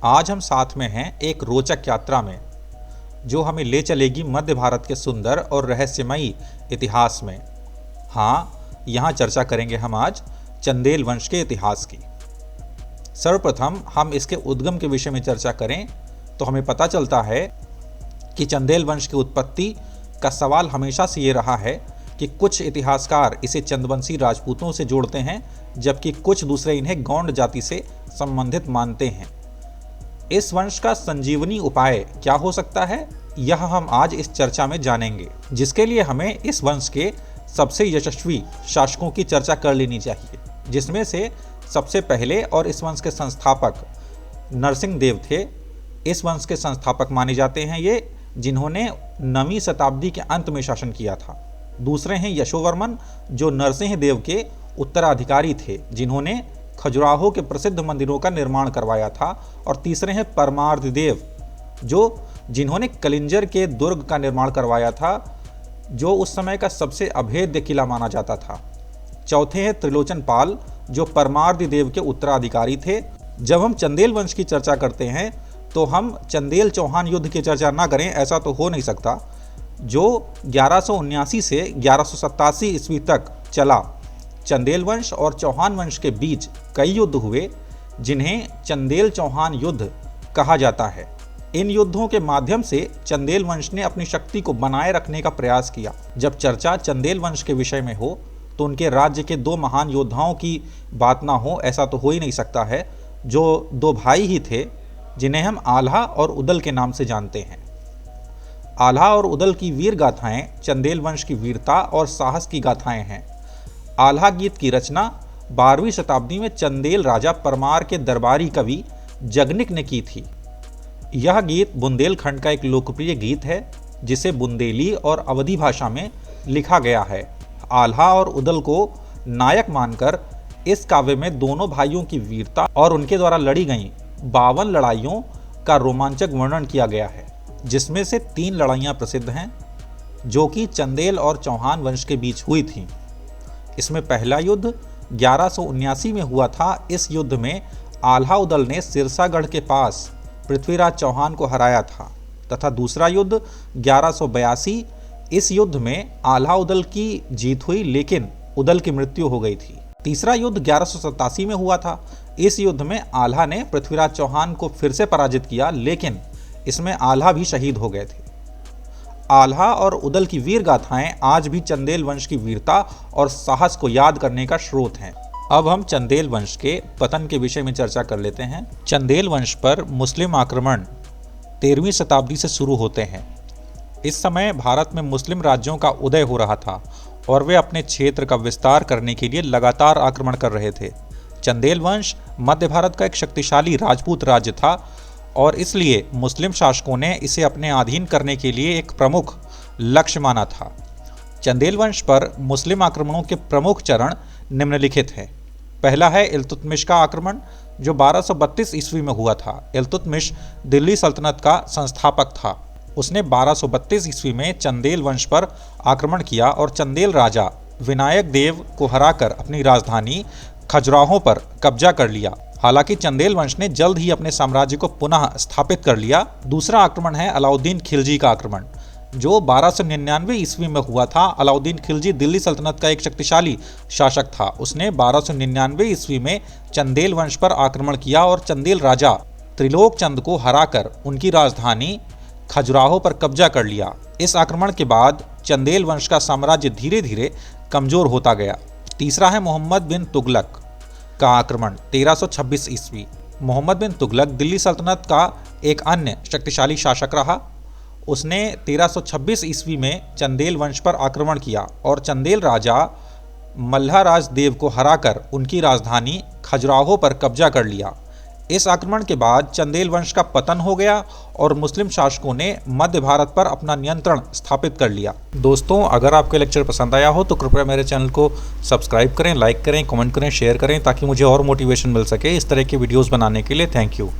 आज हम साथ में हैं एक रोचक यात्रा में, जो हमें ले चलेगी मध्य भारत के सुंदर और रहस्यमयी इतिहास में। हाँ, यहाँ चर्चा करेंगे हम आज चंदेल वंश के इतिहास की। सर्वप्रथम हम इसके उद्गम के विषय में चर्चा करें तो हमें पता चलता है कि चंदेल वंश की उत्पत्ति का सवाल हमेशा से ये रहा है कि कुछ इतिहासकार इसे चंदवंशी राजपूतों से जोड़ते हैं, जबकि कुछ दूसरे इन्हें गौंड जाति से संबंधित मानते हैं। इस वंश का संजीवनी उपाय क्या हो सकता है, यह हम आज इस चर्चा में जानेंगे, जिसके लिए हमें इस वंश के सबसे यशस्वी शासकों की चर्चा कर लेनी चाहिए, जिसमें से सबसे पहले और इस वंश के संस्थापक नरसिंह देव थे। इस वंश के संस्थापक माने जाते हैं ये, जिन्होंने 9वीं शताब्दी के अंत में शासन किया था। दूसरे हैं यशोवर्मन, जो नरसिंह देव के उत्तराधिकारी थे, जिन्होंने खजुराहो के प्रसिद्ध मंदिरों का निर्माण करवाया था। और तीसरे हैं परमार्थ देव, जिन्होंने कलिंजर के दुर्ग का निर्माण करवाया था, जो उस समय का सबसे अभेद्य किला माना जाता था। चौथे हैं त्रिलोचन पाल, जो परमार्थ देव के उत्तराधिकारी थे। जब हम चंदेल वंश की चर्चा करते हैं तो हम चंदेल चौहान युद्ध की चर्चा ना करें, ऐसा तो हो नहीं सकता, जो 1179 से 1187 ईस्वी तक चला। चंदेल वंश और चौहान वंश के बीच कई युद्ध हुए, जिन्हें चंदेल चौहान युद्ध कहा जाता है। इन युद्धों के माध्यम से चंदेल वंश ने अपनी शक्ति को बनाए रखने का प्रयास किया। जब चर्चा चंदेल वंश के विषय में हो तो उनके राज्य के दो महान योद्धाओं की बात ना हो, ऐसा तो हो ही नहीं सकता है, जो दो भाई ही थे, जिन्हें हम आल्हा और उदल के नाम से जानते हैं। आल्हा और उदल की वीर गाथाएं चंदेल वंश की वीरता और साहस की गाथाएं हैं। आल्हा गीत की रचना 12वीं शताब्दी में चंदेल राजा परमार के दरबारी कवि जगनिक ने की थी। यह गीत बुंदेलखंड का एक लोकप्रिय गीत है, जिसे बुंदेली और अवधी भाषा में लिखा गया है। आल्हा और उदल को नायक मानकर इस काव्य में दोनों भाइयों की वीरता और उनके द्वारा लड़ी गई 52 लड़ाइयों का रोमांचक वर्णन किया गया है, जिसमें से 3 लड़ाइयाँ प्रसिद्ध हैं, जो कि चंदेल और चौहान वंश के बीच हुई थीं। इसमें पहला युद्ध 1179 में हुआ था। इस युद्ध में आल्हा उदल ने सिरसागढ़ के पास पृथ्वीराज चौहान को हराया था, तथा दूसरा युद्ध 1182। इस युद्ध में आल्हा उदल की जीत हुई, लेकिन उदल की मृत्यु हो गई थी। तीसरा युद्ध 1187 में हुआ था। इस युद्ध में आल्हा ने पृथ्वीराज चौहान को फिर से पराजित किया, लेकिन इसमें आल्हा भी शहीद हो गए थे। आल्हा और उदल की वीर गाथाएं आज भी चंदेल वंश की वीरता और साहस को याद करने का स्रोत हैं। अब हम चंदेल वंश के पतन के विषय में चर्चा कर लेते हैं। चंदेल वंश पर मुस्लिम आक्रमण 13वीं शताब्दी से शुरू होते हैं। इस समय भारत में मुस्लिम राज्यों का उदय हो रहा था और वे अपने क्षेत्र का विस्तार करने के लिए लगातार आक्रमण कर रहे थे। चंदेल वंश मध्य भारत का एक शक्तिशाली राजपूत राज्य था और इसलिए मुस्लिम शासकों ने इसे अपने अधीन करने के लिए एक प्रमुख लक्ष्य माना था। चंदेल वंश पर मुस्लिम आक्रमणों के प्रमुख चरण निम्नलिखित हैं। पहला है इल्तुतमिश का आक्रमण, जो 1232 ईस्वी में हुआ था। इल्तुतमिश दिल्ली सल्तनत का संस्थापक था। उसने 1232 ईस्वी में चंदेल वंश पर आक्रमण किया और चंदेल राजा विनायक देव को हराकर अपनी राजधानी खजुराहो पर कब्जा कर लिया। हालांकि चंदेल वंश ने जल्द ही अपने साम्राज्य को पुनः स्थापित कर लिया। दूसरा आक्रमण है अलाउद्दीन खिलजी का आक्रमण, जो 1299 ईस्वी में हुआ था। अलाउद्दीन खिलजी दिल्ली सल्तनत का एक शक्तिशाली शासक था। उसने 1299 ईस्वी में चंदेल वंश पर आक्रमण किया और चंदेल राजा त्रिलोक चंद को हराकर उनकी राजधानी खजुराहो पर कब्जा कर लिया। इस आक्रमण के बाद चंदेल वंश का साम्राज्य धीरे धीरे कमजोर होता गया। तीसरा है मोहम्मद बिन तुगलक का आक्रमण 1326 ईस्वी। मोहम्मद बिन तुगलक दिल्ली सल्तनत का एक अन्य शक्तिशाली शासक रहा। उसने 1326 ईस्वी में चंदेल वंश पर आक्रमण किया और चंदेल राजा मल्हाराज देव को हराकर उनकी राजधानी खजुराहो पर कब्जा कर लिया। इस आक्रमण के बाद चंदेल वंश का पतन हो गया और मुस्लिम शासकों ने मध्य भारत पर अपना नियंत्रण स्थापित कर लिया। दोस्तों, अगर आपको लेक्चर पसंद आया हो तो कृपया मेरे चैनल को सब्सक्राइब करें, लाइक करें, कमेंट करें, शेयर करें, ताकि मुझे और मोटिवेशन मिल सके इस तरह की वीडियोस बनाने के लिए। Thank you.